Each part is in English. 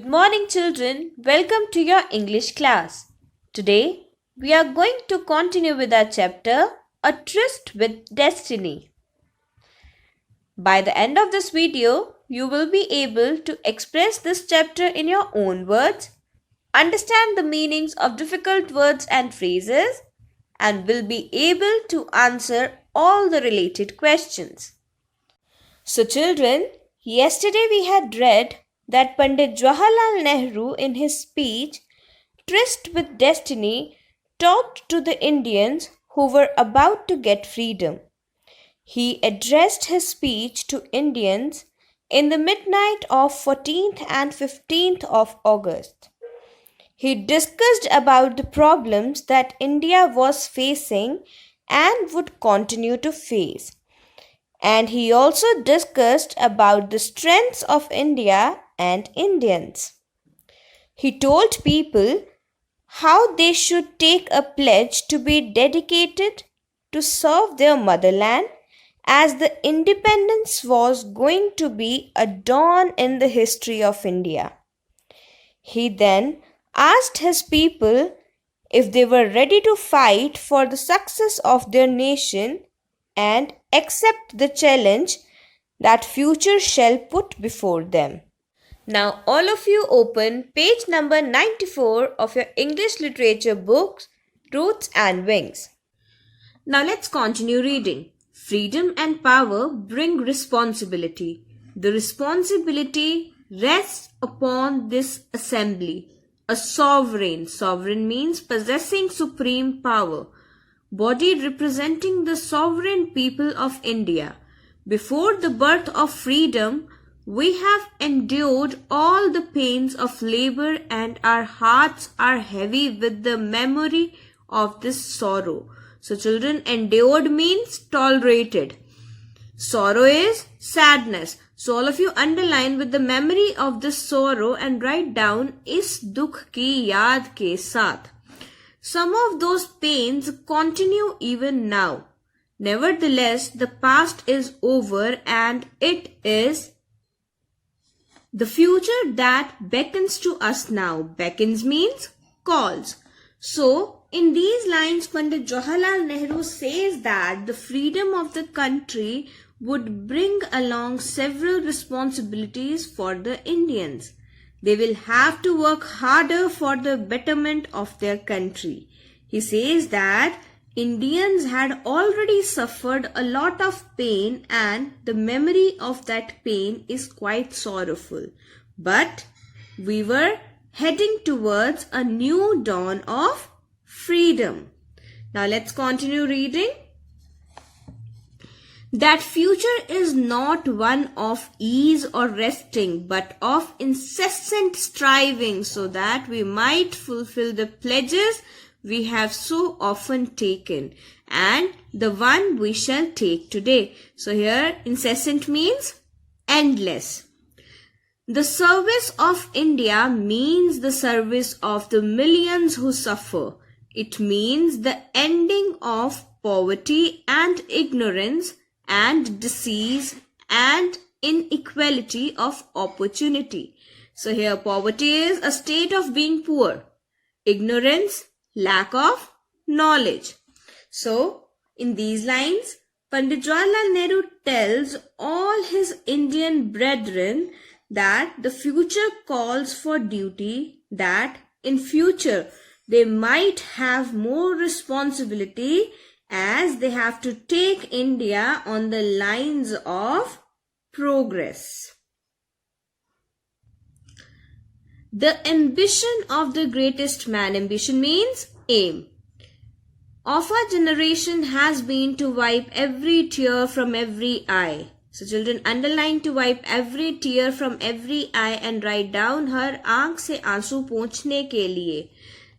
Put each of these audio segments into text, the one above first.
Good morning, children. Welcome to your English class. Today, we are going to continue with our chapter, A Tryst with Destiny. By the end of this video, you will be able to express this chapter in your own words, understand the meanings of difficult words and phrases, and will be able to answer all the related questions. So, children, yesterday we had read that Pandit Jawaharlal Nehru in his speech Tryst with Destiny talked to the Indians who were about to get freedom. He addressed his speech to Indians in the midnight of 14th and 15th of August. He discussed about the problems that India was facing and would continue to face. And he also discussed about the strengths of India and Indians. He told people how they should take a pledge to be dedicated to serve their motherland, as the independence was going to be a dawn in the history of India. He then asked his people if they were ready to fight for the success of their nation and accept the challenge that future shall put before them. Now all of you open page number 94 of your English literature books, Roots and Wings. Now let's continue reading. Freedom and power bring responsibility. The responsibility rests upon this assembly. A sovereign. Sovereign means possessing supreme power. Body representing the sovereign people of India. Before the birth of freedom, we have endured all the pains of labor, and our hearts are heavy with the memory of this sorrow. So children, endured means tolerated. Sorrow is sadness. So all of you underline with the memory of this sorrow and write down is dukh ki yaad ke saath. Some of those pains continue even now. Nevertheless, the past is over and it is the future that beckons to us now. Beckons means calls. So, in these lines, Pandit Jawaharlal Nehru says that the freedom of the country would bring along several responsibilities for the Indians. They will have to work harder for the betterment of their country. He says that Indians had already suffered a lot of pain, and the memory of that pain is quite sorrowful. But we were heading towards a new dawn of freedom. Now let's continue reading. That future is not one of ease or resting, but of incessant striving, so that we might fulfill the pledges we have so often taken, and the one we shall take today. So here incessant means endless. The service of India means the service of the millions who suffer. It means the ending of poverty and ignorance and disease and inequality of opportunity. So here poverty is a state of being poor. Ignorance, lack of knowledge. So, in these lines, Pandit Jawaharlal Nehru tells all his Indian brethren that the future calls for duty, that in future they might have more responsibility as they have to take India on the lines of progress. The ambition of the greatest man. Ambition means aim. Of our generation has been to wipe every tear from every eye. So children, underline to wipe every tear from every eye and write down हर आँख से आंसू पोंछने के लिए.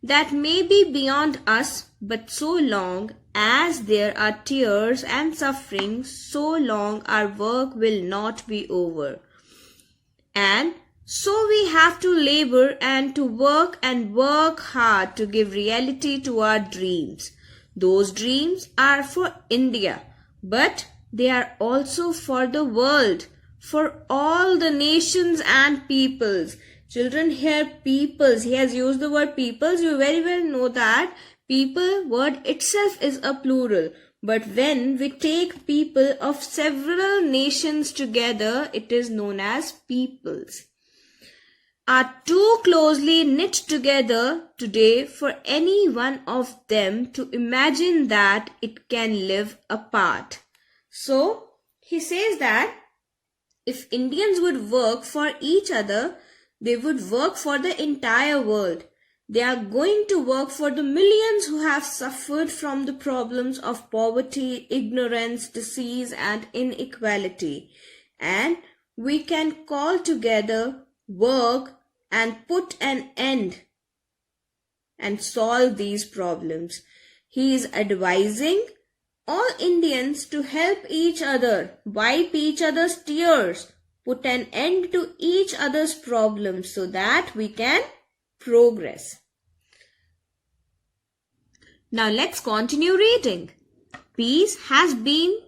That may be beyond us, but so long as there are tears and suffering, so long our work will not be over. And so we have to labor and to work hard to give reality to our dreams. Those dreams are for India, but they are also for the world, for all the nations and peoples. Children, here peoples, he has used the word peoples. You very well know that people word itself is a plural. But when we take people of several nations together, it is known as peoples. Are too closely knit together today for any one of them to imagine that it can live apart. So, he says that if Indians would work for each other, they would work for the entire world. They are going to work for the millions who have suffered from the problems of poverty, ignorance, disease, and inequality. And we can call together, work, and put an end and solve these problems. He is advising all Indians to help each other, wipe each other's tears, put an end to each other's problems so that we can progress. Now let's continue reading. Peace has been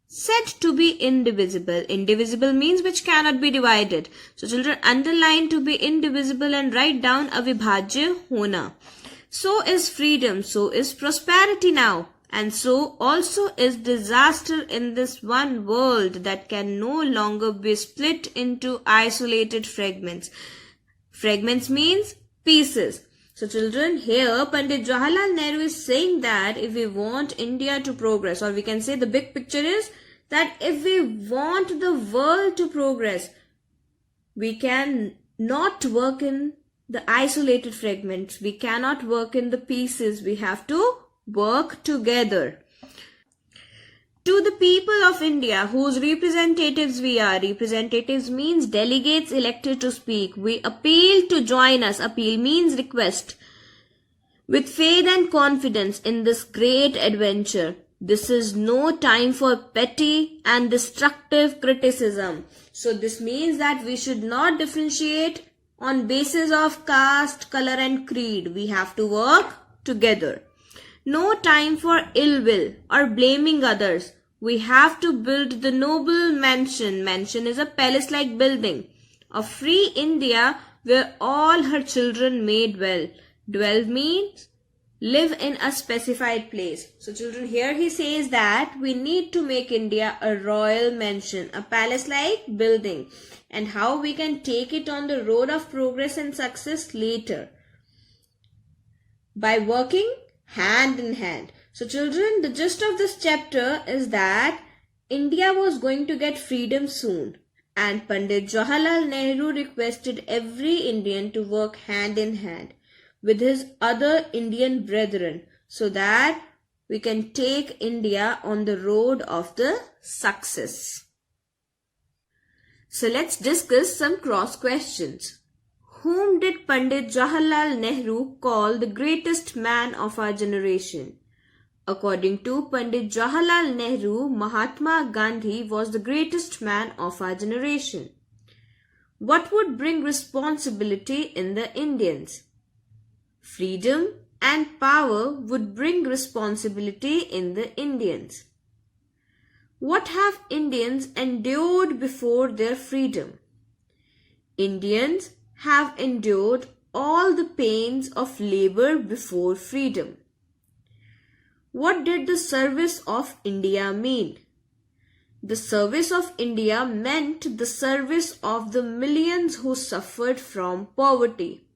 said to be indivisible. Indivisible means which cannot be divided. So children, underline to be indivisible and write down avibhajya hona. So is freedom, so is prosperity now. And so also is disaster in this one world that can no longer be split into isolated fragments. Fragments means pieces. So children, here Pandit Jawaharlal Nehru is saying that if we want India to progress, or we can say the big picture is that if we want the world to progress, we can not work in the isolated fragments. We cannot work in the pieces. We have to work together. To the people of India whose representatives we are, representatives means delegates elected to speak, we appeal to join us. Appeal means request. With faith and confidence in this great adventure. This is no time for petty and destructive criticism. So this means that we should not differentiate on basis of caste, color and creed. We have to work together. No time for ill will or blaming others. We have to build the noble mansion. Mansion is a palace-like building of free India where all her children may dwell. Dwell means live in a specified place. So children, here he says that we need to make India a royal mansion, a palace-like building, and how we can take it on the road of progress and success later. By working hand in hand. So children, the gist of this chapter is that India was going to get freedom soon, and Pandit Jawaharlal Nehru requested every Indian to work hand in hand with his other Indian brethren so that we can take India on the road of the success. So let's discuss some cross questions. Whom did Pandit Jawaharlal Nehru call the greatest man of our generation? According to Pandit Jawaharlal Nehru, Mahatma Gandhi was the greatest man of our generation. What would bring responsibility in the Indians? Freedom and power would bring responsibility in the Indians. What have Indians endured before their freedom? Indians have endured all the pains of labor before freedom. What did the service of India mean? The service of India meant the service of the millions who suffered from poverty.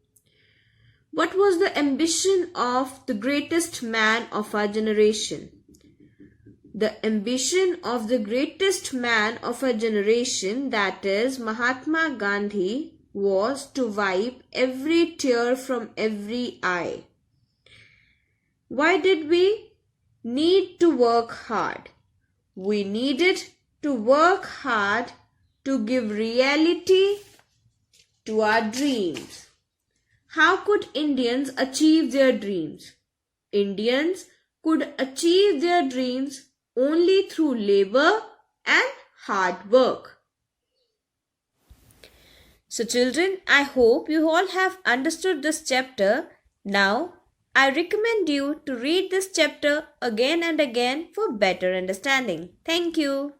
What was the ambition of the greatest man of our generation? The ambition of the greatest man of our generation, that is Mahatma Gandhi, was to wipe every tear from every eye. Why did we need to work hard? We needed to work hard to give reality to our dreams. How could Indians achieve their dreams? Indians could achieve their dreams only through labor and hard work. So children, I hope you all have understood this chapter. Now, I recommend you to read this chapter again and again for better understanding. Thank you.